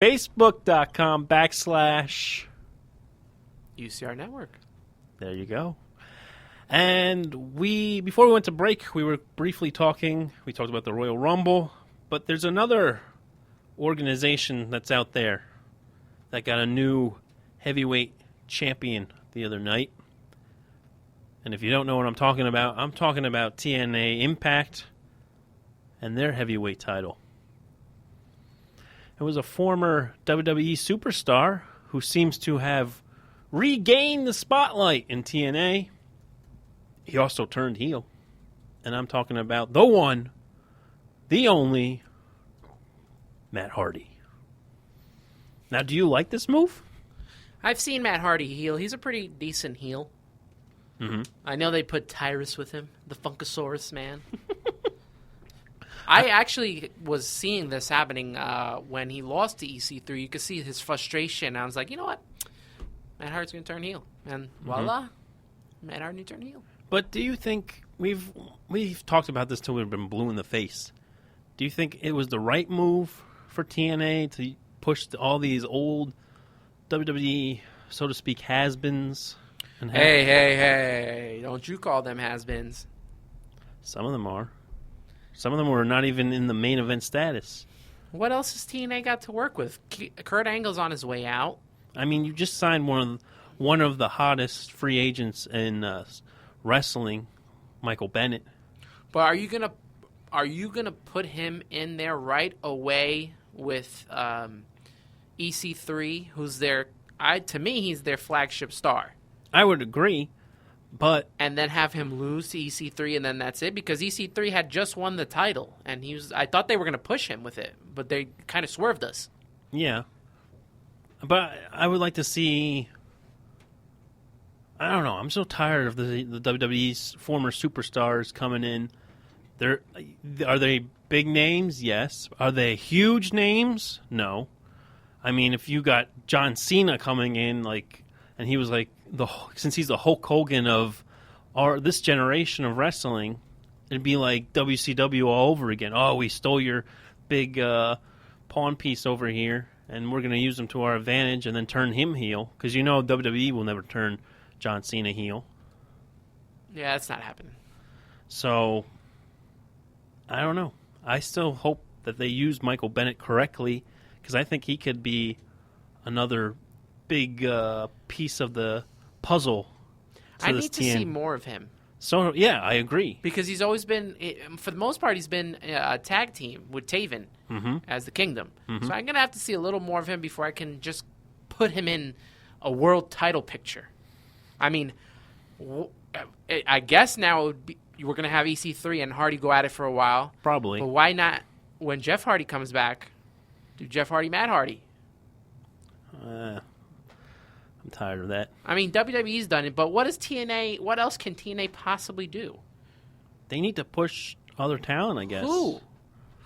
Facebook.com/UCR Network. There you go. And before we went to break, we were briefly talking. We talked about the Royal Rumble, but there's another organization that's out there that got a new heavyweight champion the other night. And if you don't know what I'm talking about TNA Impact and their heavyweight title. It was a former WWE superstar who seems to have regained the spotlight in TNA. He also turned heel. And I'm talking about the one, the only, Matt Hardy. Now, do you like this move? I've seen Matt Hardy heel. He's a pretty decent heel. Mm-hmm. I know they put Tyrus with him, the Funkasaurus man. I actually was seeing this happening when he lost to EC3. You could see his frustration. I was like, you know what? Matt Hardy's going to turn heel. And voila, Matt Hardy turned heel. But do you think, we've talked about this till we've been blue in the face. Do you think it was the right move for TNA to push all these old WWE, so to speak, has-beens? Hey, don't you call them has-beens. Some of them are. Some of them were not even in the main event status. What else has TNA got to work with? Kurt Angle's on his way out. I mean, you just signed one of the hottest free agents in wrestling, Michael Bennett. But are you gonna put him in there right away with EC3, who's to me he's their flagship star? I would agree, but and then have him lose to EC3 and then that's it, because EC3 had just won the title and I thought they were going to push him with it, but they kind of swerved us. Yeah. But I would like to see, I don't know, I'm so tired of the WWE's former superstars coming in. Are they big names? Yes. Are they huge names? No. I mean, if you got John Cena coming in, and he was since he's the Hulk Hogan of this generation of wrestling, it'd be like WCW all over again. Oh, we stole your big pawn piece over here, and we're going to use him to our advantage and then turn him heel. Because WWE will never turn John Cena heel. Yeah, that's not happening. So, I don't know. I still hope that they use Michael Bennett correctly, because I think he could be another big piece of the puzzle. I need to see more of him. So, yeah, I agree. Because he's always been, for the most part, he's been a tag team with Taven as the Kingdom. Mm-hmm. So I'm going to have to see a little more of him before I can just put him in a world title picture. I mean, I guess now we're going to have EC3 and Hardy go at it for a while. Probably. But why not, when Jeff Hardy comes back, do Jeff Hardy, Matt Hardy? I'm tired of that. I mean, WWE's done it, but what else can TNA possibly do? They need to push other talent, I guess.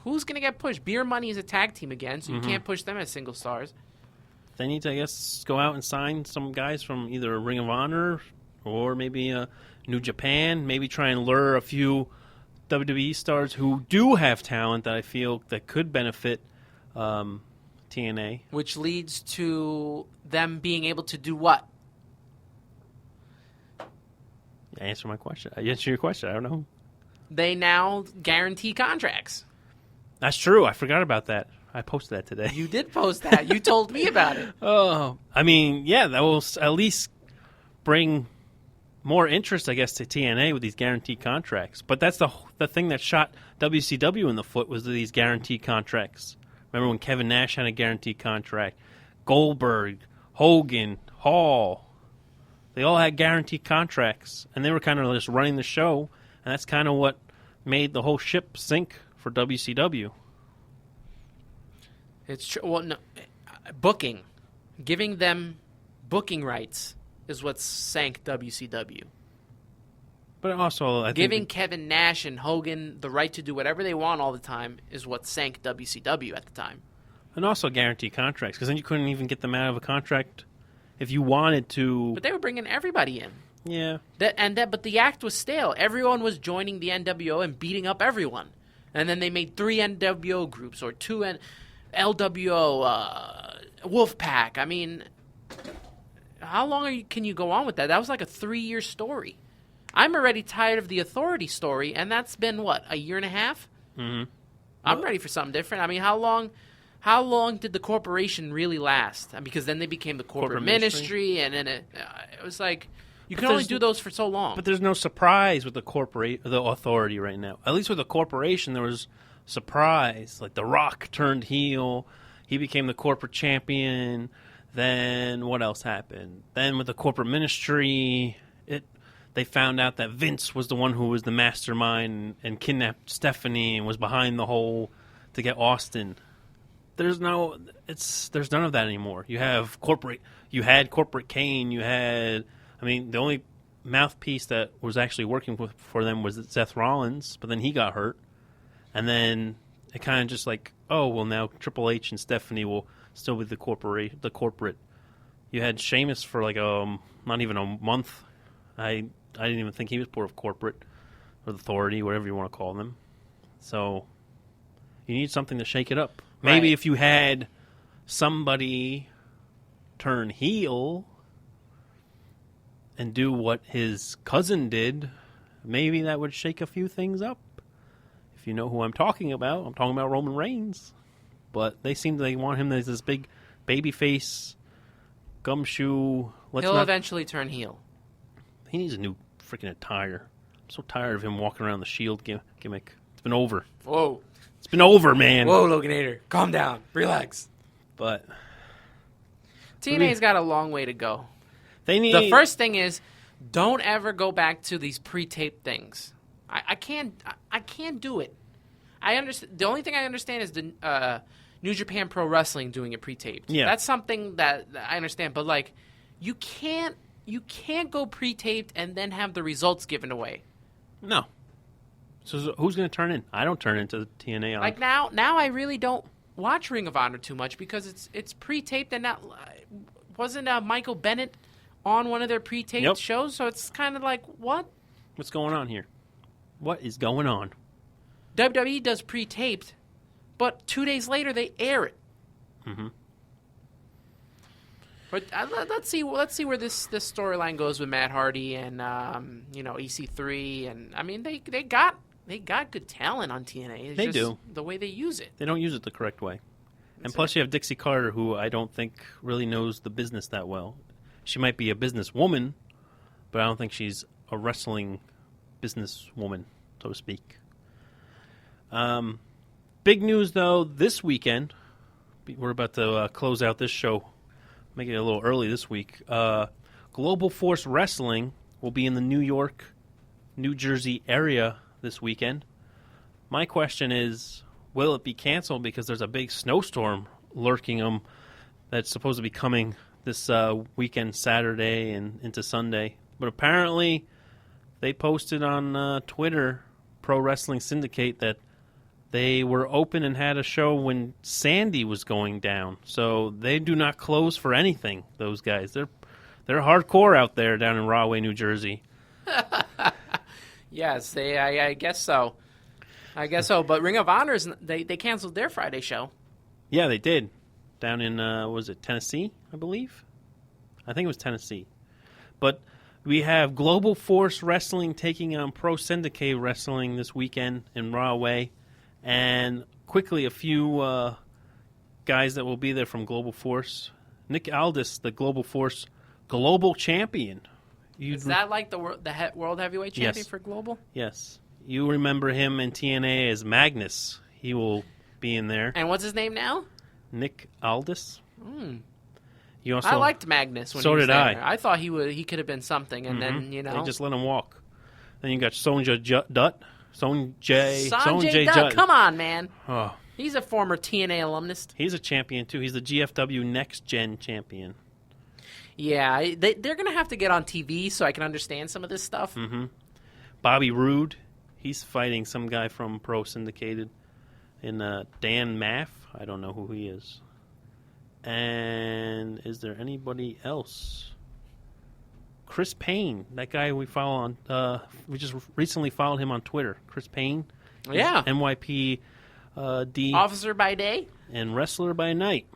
Who's going to get pushed? Beer Money is a tag team again, so you can't push them as single stars. They need to, I guess, go out and sign some guys from either Ring of Honor or maybe New Japan. Maybe try and lure a few WWE stars who do have talent that I feel that could benefit TNA. Which leads to them being able to do what? Answer my question. Answer your question. I don't know. They now guarantee contracts. That's true. I forgot about that. I posted that today. You did post that. You told me about it. Oh, I mean, yeah, that will at least bring more interest, I guess, to TNA with these guaranteed contracts. But that's the thing that shot WCW in the foot was these guaranteed contracts. Remember when Kevin Nash had a guaranteed contract? Goldberg, Hogan, Hall. They all had guaranteed contracts, and they were kind of just running the show, and that's kind of what made the whole ship sink for WCW. It's true. Well, no, booking. Giving them booking rights is what sank WCW. But also, giving Kevin Nash and Hogan the right to do whatever they want all the time is what sank WCW at the time. And also guaranteed contracts, because then you couldn't even get them out of a contract if you wanted to. But they were bringing everybody in. Yeah. But the act was stale. Everyone was joining the NWO and beating up everyone. And then they made 3 NWO groups or 2 LWO, Wolfpack. I mean, how long can you go on with that? That was like a 3-year story. I'm already tired of the Authority story, and that's been, what, a year and a half? Mm-hmm. I'm ready for something different. I mean, how long did the corporation really last? Because then they became the corporate ministry, and then it was like, you can only do those for so long. But there's no surprise with the Authority right now. At least with the corporation, there was surprise. Like The Rock turned heel. He became the corporate champion. Then what else happened? Then with the corporate ministry, they found out that Vince was the one who was the mastermind and kidnapped Stephanie and was behind the whole to get Austin. There's none of that anymore. You had corporate Kane. The only mouthpiece that was actually working for them was Seth Rollins, but then he got hurt. And then it kind of just like, oh, well, now Triple H and Stephanie will still be the corporate. You had Sheamus for like not even a month. I didn't even think he was part of corporate or Authority, whatever you want to call them. So you need something to shake it up. Maybe if you had somebody turn heel and do what his cousin did, maybe that would shake a few things up. If you know who I'm talking about Roman Reigns. But they want him as this big babyface gumshoe. He'll eventually turn heel. He needs a new freaking attire. I'm so tired of him walking around the Shield gimmick. It's been over. Whoa. It's been over, man. Whoa, Loganator. Calm down. Relax. But TNA's got a long way to go. The first thing is, don't ever go back to these pre-taped things. I can't do it. I understand. The only thing I understand is the New Japan Pro Wrestling doing it pre-taped. Yeah. That's something that I understand. But like, you can't go pre-taped and then have the results given away. No. So who's going to turn in? I don't turn into the TNA. Like now I really don't watch Ring of Honor too much because it's pre-taped and wasn't Michael Bennett on one of their pre-taped shows? So it's kind of like, what? What's going on here? What is going on? WWE does pre-taped, but 2 days later they air it. Mm-hmm. But let's see where this storyline goes with Matt Hardy and EC3, and I mean they got good talent on TNA. It's they just do the way they use it. They don't use it the correct way. That's and plus, you have Dixie Carter, who I don't think really knows the business that well. She might be a businesswoman, but I don't think she's a wrestling businesswoman, so to speak. Big news, though, this weekend. We're about to close out this show, make it a little early this week. Global Force Wrestling will be in the New York, New Jersey area this weekend. My question is, will it be canceled because there's a big snowstorm lurking them that's supposed to be coming this weekend, Saturday and into Sunday? But apparently they posted on Twitter, Pro Wrestling Syndicate, that they were open and had a show when Sandy was going down. So they do not close for anything, those guys. They're hardcore out there down in Rahway, New Jersey. Yes, I guess so. But Ring of Honor, they canceled their Friday show. Yeah, they did. Down in, was it Tennessee, I believe? I think it was Tennessee. But we have Global Force Wrestling taking on Pro Syndicate Wrestling this weekend in Rahway. And quickly, a few guys that will be there from Global Force. Nick Aldis, the Global Force Global Champion. Is that like the World Heavyweight Champion for Global? Yes. You remember him in TNA as Magnus. He will be in there. And what's his name now? Nick Aldis. I liked Magnus when so he was did there. I. I thought he could have been something, and then, They just let him walk. Then you got Sonjay Dutt. Sonjay Dutt. Come on, man. Oh. He's a former TNA alumnus. He's a champion, too. He's the GFW Next Gen champion. Yeah, they're going to have to get on TV so I can understand some of this stuff. Mm-hmm. Bobby Roode. He's fighting some guy from Pro Syndicated. And Dan Maff. I don't know who he is. And is there anybody else? Chris Payne, that guy we follow on. We just recently followed him on Twitter. Chris Payne. Yeah. NYP Officer by day and wrestler by night.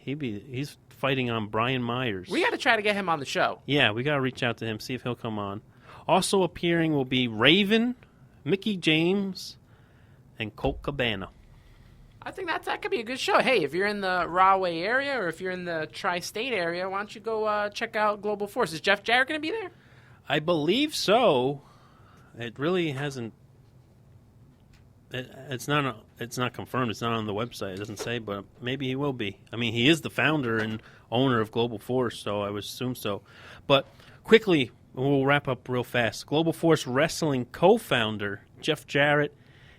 He's fighting on Brian Myers. We got to try to get him on the show. Yeah, we got to reach out to him, see if he'll come on. Also appearing will be Raven, Mickey James, and Colt Cabana. I think that could be a good show. Hey, if you're in the Rahway area or if you're in the tri-state area, why don't you go check out Global Force? Is Jeff Jarrett going to be there? I believe so. It really hasn't. It's not confirmed. It's not on the website. It doesn't say, but maybe he will be. I mean, he is the founder and owner of Global Force, so I would assume so. But quickly, we'll wrap up real fast. Global Force Wrestling co-founder Jeff Jarrett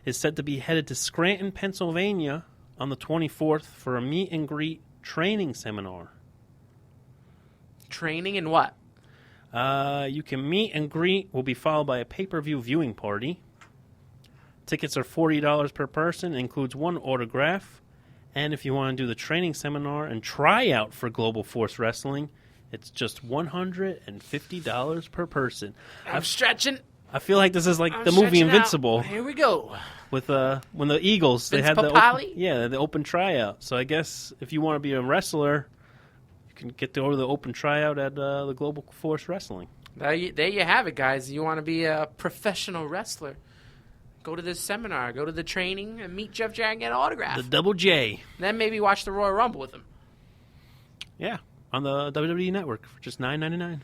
is said to be headed to Scranton, Pennsylvania on the 24th for a meet and greet training seminar. Training in what? You can meet and greet. Will be followed by a pay-per-view viewing party. Tickets are $40 per person, includes one autograph. And if you want to do the training seminar and try out for Global Force Wrestling, it's just $150 per person. I'm stretching. I feel like this is like the movie Invincible. Here we go. With when the Eagles, Vince they had Papali? the open tryout. So I guess if you want to be a wrestler, you can get to go to the open tryout at the Global Force Wrestling. There you have it, guys. You want to be a professional wrestler, go to this seminar, go to the training, and meet Jeff Jarrett and get an autograph. The Double J. Then maybe watch the Royal Rumble with him. Yeah, on the WWE Network for just $9.99.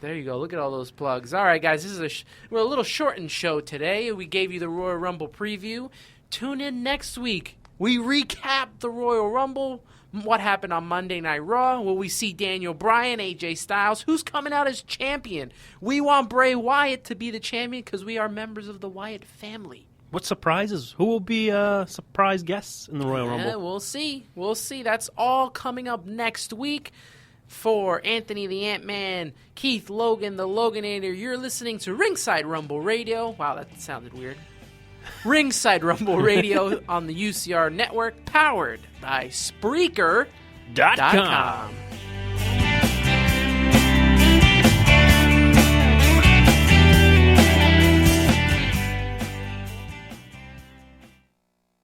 There you go. Look at all those plugs. All right, guys, this is we're a little shortened show today. We gave you the Royal Rumble preview. Tune in next week. We recap the Royal Rumble. What happened on Monday Night Raw? Will we see Daniel Bryan, AJ Styles? Who's coming out as champion? We want Bray Wyatt to be the champion because we are members of the Wyatt family. What surprises? Who will be surprise guests in the Royal Rumble? We'll see. We'll see. That's all coming up next week. For Anthony the Ant-Man, Keith Logan the Loganator, you're listening to Ringside Rumble Radio. Wow, that sounded weird. Ringside Rumble Radio on the UCR Network, powered by Spreaker.com.